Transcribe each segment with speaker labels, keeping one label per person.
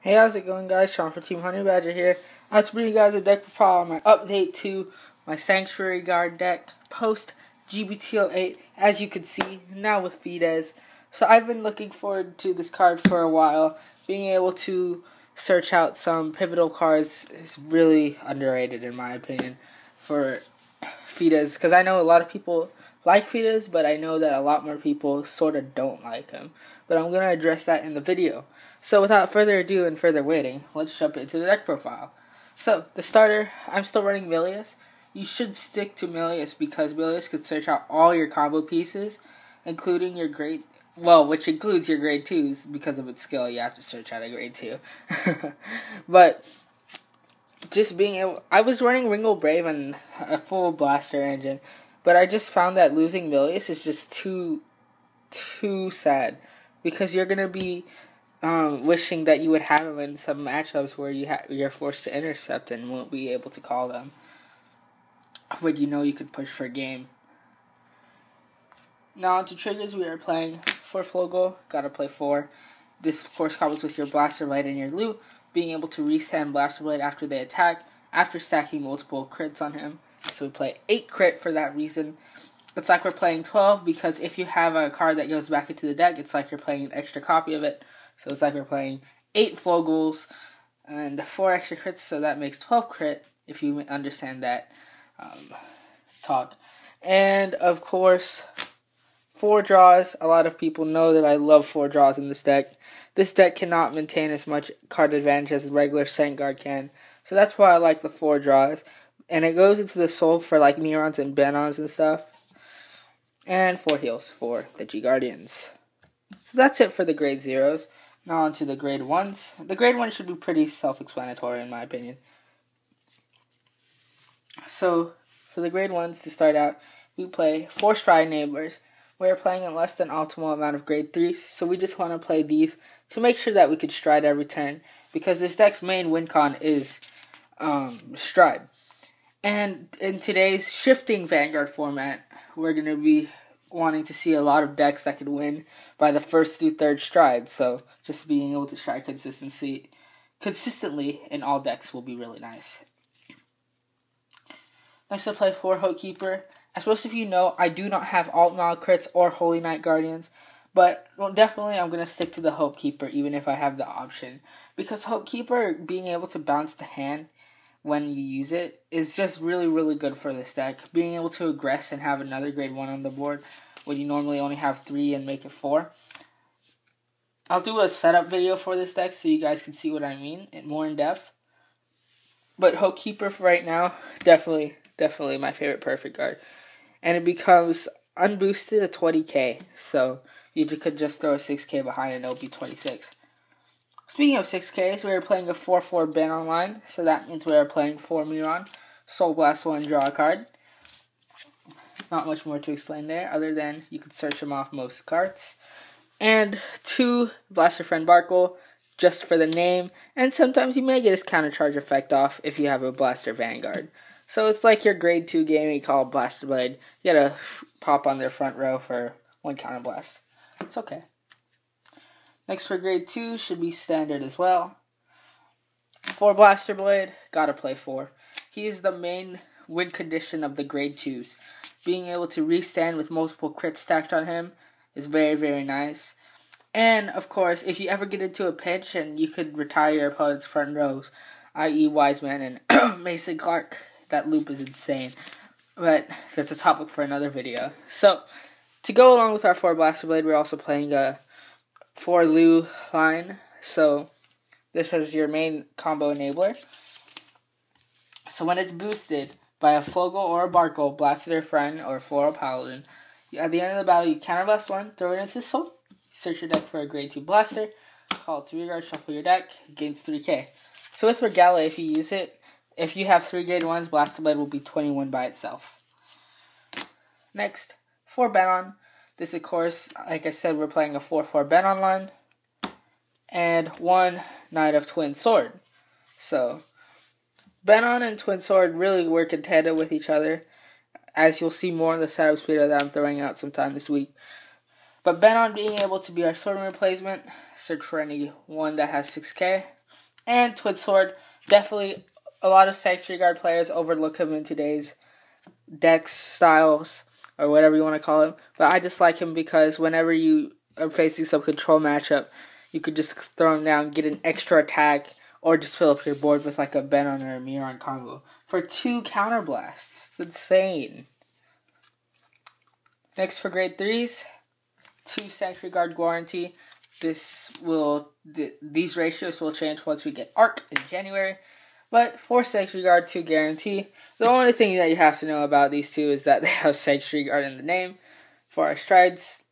Speaker 1: Hey, how's it going, guys? Sean for Team Honey Badger here. I have to bring you guys a deck profile on my update to my Sanctuary Guard deck post GBT08, as you can see, now with Fides. So I've been looking forward to this card for a while. Being able to search out some pivotal cards is really underrated, in my opinion, for Fides, because I know a lot of people like Fides, but I know that a lot more people sort of don't like him. But I'm going to address that in the video. So without further ado and further waiting, let's jump into the deck profile. So, the starter, I'm still running Milius. You should stick to Milius because Milius could search out all your combo pieces, including your grade, which includes your grade 2s. Because of its skill, you have to search out a grade 2. But just being able, I was running Ringo Brave and a full blaster engine, but I just found that losing Milius is just too sad, because you're gonna be wishing that you would have him in some matchups where you're forced to intercept and won't be able to call them, but you know you could push for a game. Now onto triggers. We are playing 4 Flogel, gotta play 4. This of course comes with your Blaster Blade and your loot, being able to restand Blaster Blade after they attack, after stacking multiple crits on him. So we play 8 crit for that reason. It's like we're playing 12, because if you have a card that goes back into the deck, it's like you're playing an extra copy of it. So it's like we're playing 8 Flogels and 4 extra crits, so that makes 12 crit, if you understand that talk. And of course, 4 draws. A lot of people know that I love 4 draws in this deck. This deck cannot maintain as much card advantage as the regular Vanguard can, so that's why I like the 4 draws. And it goes into the soul for like Mirons and Benons and stuff. And 4 heals for the G Guardians. So that's it for the grade 0s. Now on to the grade 1s. The grade 1 should be pretty self-explanatory in my opinion. So for the grade 1s, to start out, we play 4 Stride Enablers. We're playing in less than optimal amount of grade 3s, so we just want to play these to make sure that we could stride every turn, because this deck's main win con is stride. And in today's shifting Vanguard format, we're going to be wanting to see a lot of decks that could win by the first through third stride. So just being able to stride consistently in all decks will be really nice. Next, to play 4 Hope Keeper. As most of you know, I do not have Alt Nog crits or Holy Knight Guardians, but definitely I'm going to stick to the Hope Keeper even if I have the option, because Hope Keeper, being able to bounce the hand when you use it, is just really, really good for this deck. Being able to aggress and have another grade 1 on the board when you normally only have 3 and make it 4. I'll do a setup video for this deck so you guys can see what I mean more in depth. But Hope Keeper for right now, definitely my favorite perfect card. And it becomes unboosted at 20k, so you could just throw a 6k behind and it'll be 26. Speaking of 6Ks, we are playing a 4/4 Ben online, so that means we are playing 4 Miron, Soul Blast 1, draw a card. Not much more to explain there, other than you could search them off most cards. And 2 Blaster Friend Barkle, just for the name, and sometimes you may get his counter charge effect off if you have a Blaster Vanguard. So it's like your grade 2 game you call Blaster Blade. You gotta pop on their front row for 1 counter blast. It's okay. Next for grade 2 should be standard as well. 4 Blaster Blade, gotta play 4. He is the main win condition of the grade 2s. Being able to restand with multiple crits stacked on him is very, very nice. And of course, if you ever get into a pinch and you could retire your opponent's front rows, i.e. Wiseman and Mason Clark, that loop is insane. But that's a topic for another video. So, to go along with our 4 Blaster Blade, we're also playing a 4 Lu Klein. So this is your main combo enabler. So when it's boosted by a Flogel or a Barkle, blast their friend or Floral Paladin, at the end of the battle you counterblast 1, throw it into soul, search your deck for a grade 2 blaster, call it to your guard, shuffle your deck, gains 3k. So with Regala, if you use it, if you have 3 grade 1s, Blaster Blade will be 21 by itself. Next, 4 Benon. This, of course, like I said, we're playing a 4/4 Ben online. And 1 Knight of Twin Sword. So, Benon and Twin Sword really work in tandem with each other, as you'll see more in the setups video that I'm throwing out sometime this week. But Benon being able to be our sword replacement, search for any one that has 6k. And Twin Sword, definitely a lot of Sanctuary Guard players overlook him in today's decks, styles, or whatever you want to call him. But I just like him because whenever you are facing some control matchup, you could just throw him down, get an extra attack, or just fill up your board with like a Benon or a Miron combo for 2 counterblasts. It's insane. Next for grade 3s, 2 Sanctuary Guard Guarantee. These ratios will change once we get ARC in January. But 4 Sanctuary Guard, 2 Guarantee. The only thing that you have to know about these two is that they have Sanctuary Guard in the name for our strides.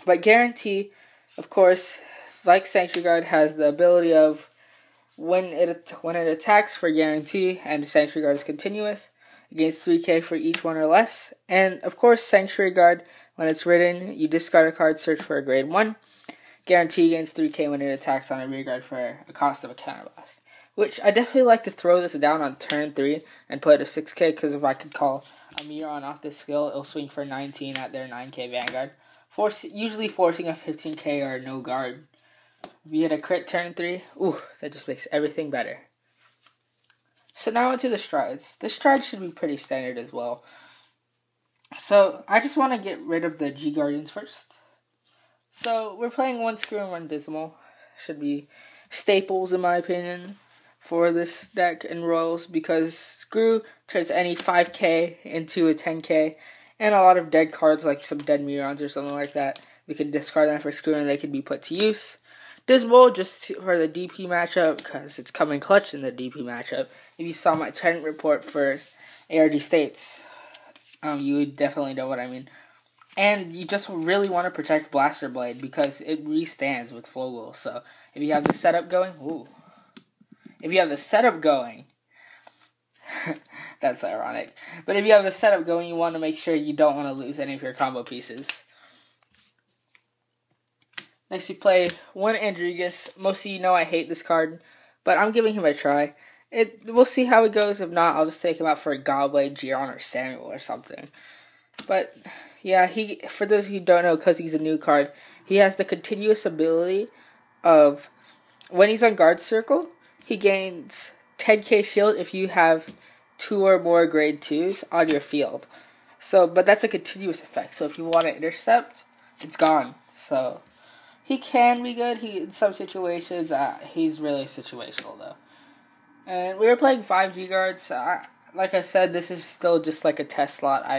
Speaker 1: But Guarantee, of course, like Sanctuary Guard, has the ability of when it attacks for Guarantee and Sanctuary Guard is continuous, against 3k for each one or less. And of course, Sanctuary Guard, when it's written, you discard a card, search for a grade 1. Guarantee gains 3k when it attacks on a rear guard for a cost of a counterblast. Which I definitely like to throw this down on turn 3 and put a 6k, because if I could call a Miron off this skill, it'll swing for 19 at their 9k Vanguard. Usually forcing a 15k or no guard. If you hit a crit turn 3, ooh, that just makes everything better. So now onto the strides. The strides should be pretty standard as well. So I just want to get rid of the G Guardians first. So we're playing 1 Screw and 1 Dismal. Should be staples in my opinion for this deck in Royals, because Screw turns any 5k into a 10k, and a lot of dead cards like some dead Mirons or something like that, we can discard them for Screw and they can be put to use. Dismal just for the DP matchup, because it's coming clutch in the DP matchup. If you saw my trend report for ARG States, you would definitely know what I mean. And you just really want to protect Blaster Blade because it restands with Flowwheel. So if you have the setup going, that's ironic. But if you have the setup going, you want to make sure you don't want to lose any of your combo pieces. Next we play 1 Andrigas. Most of you know I hate this card, but I'm giving him a try. We'll see how it goes. If not, I'll just take him out for a Godblade, Giron, or Samuel or something. But yeah, for those who don't know, because he's a new card, he has the continuous ability of, when he's on guard circle, he gains 10k shield if you have 2 or more grade 2s on your field. So, but that's a continuous effect. So if you want to intercept, it's gone. So he can be good. In some situations, he's really situational though. And we were playing 5 G guards. Like I said, this is still just like a test slot.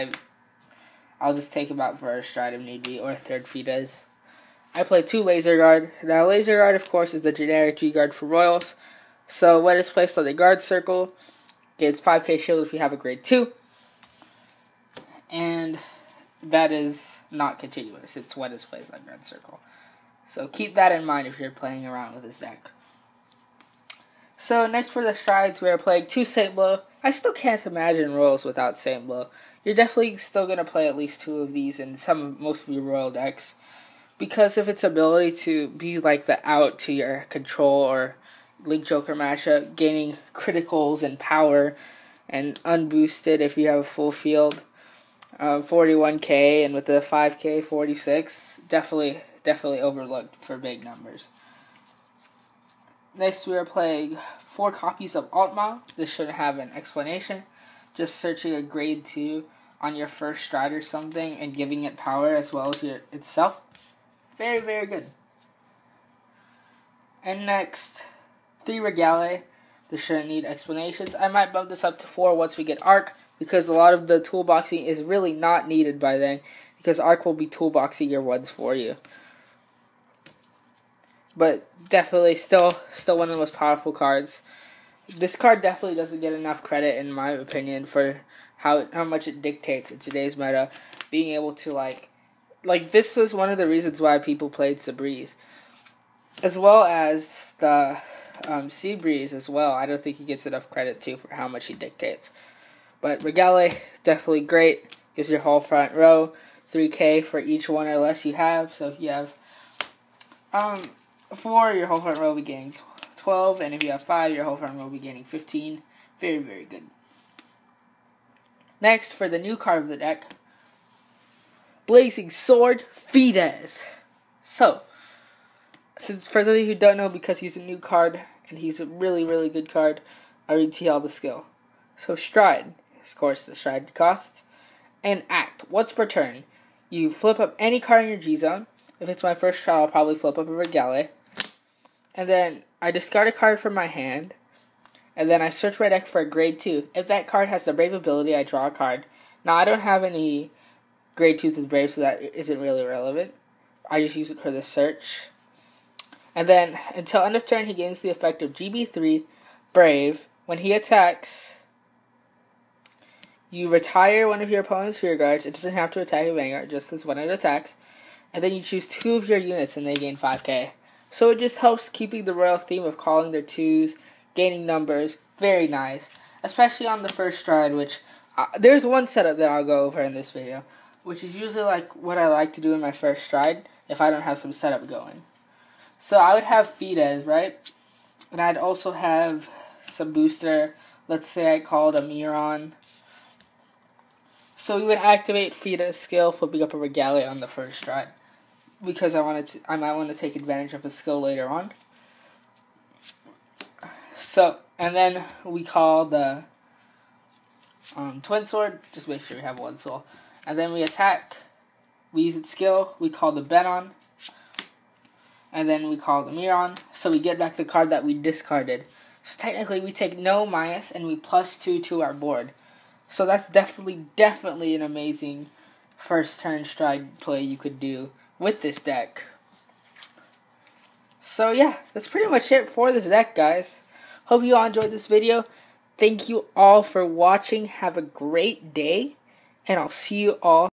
Speaker 1: I'll just take him out for a stride if need be, or a third Fides. I play 2 Laser Guard. Now, Laser Guard, of course, is the generic G Guard for Royals. So, when it's placed on the guard circle, gains 5k shield if you have a grade 2. And that is not continuous. It's when it's placed on guard circle. So, keep that in mind if you're playing around with this deck. So, next for the strides, we are playing 2 Saint Blow. I still can't imagine Royals without Saint Blow. You're definitely still going to play at least 2 of these in most of your Royal decks, because of its ability to be like the out to your control or Link Joker matchup, gaining criticals and power, and unboosted if you have a full field. 41k, and with the 5k, 46, definitely overlooked for big numbers. Next, we are playing 4 copies of Altma. This shouldn't have an explanation. Just searching a grade 2 on your first stride or something and giving it power as well as itself. Very, very good. And next, 3 Regale. This shouldn't need explanations. I might bump this up to 4 once we get ARC, because a lot of the toolboxing is really not needed by then, because ARC will be toolboxing your ones for you. But definitely still one of the most powerful cards. This card definitely doesn't get enough credit, in my opinion, for how much it dictates in today's meta. Being able to, like this is one of the reasons why people played Sabreeze. As well as the Seabreeze as well. I don't think he gets enough credit, too, for how much he dictates. But Regale, definitely great. Gives your whole front row 3k for each 1 or less you have. So if you have 4, your whole front row will be getting 12, and if you have 5, your whole front row will be getting 15. Very, very good. Next, for the new card of the deck, Blazing Sword Fides. So, Since for those of you who don't know, because he's a new card and he's a really, really good card, I read to you all the skill. So stride, of course, the stride costs, and act. Once per turn, you flip up any card in your G zone. If it's my first shot, I'll probably flip up a Regale. And then I discard a card from my hand, and then I search my deck for a grade 2. If that card has the Brave ability, I draw a card. Now, I don't have any grade 2s with Brave, so that isn't really relevant. I just use it for the search. And then, until end of turn, he gains the effect of GB3, Brave. When he attacks, you retire one of your opponent's rear guards. It doesn't have to attack a Vanguard, just as when it attacks. And then you choose 2 of your units, and they gain 5k. So it just helps keeping the royal theme of calling their 2s, gaining numbers. Very nice. Especially on the first stride, which there's one setup that I'll go over in this video, which is usually like what I like to do in my first stride if I don't have some setup going. So I would have Fides, right? And I'd also have some booster. Let's say I called a Miron. So we would activate Fides' skill, flipping up a Regale on the first stride, because I might want to take advantage of his skill later on. So, and then we call the Twin Sword. Just make sure we have one soul. And then we attack. We use its skill. We call the Benon. And then we call the Miron. So we get back the card that we discarded. So technically we take no minus and we +2 to our board. So that's definitely an amazing first turn stride play you could do with this deck. So yeah, that's pretty much it for this deck, guys. Hope you all enjoyed this video. Thank you all for watching. Have a great day, and I'll see you all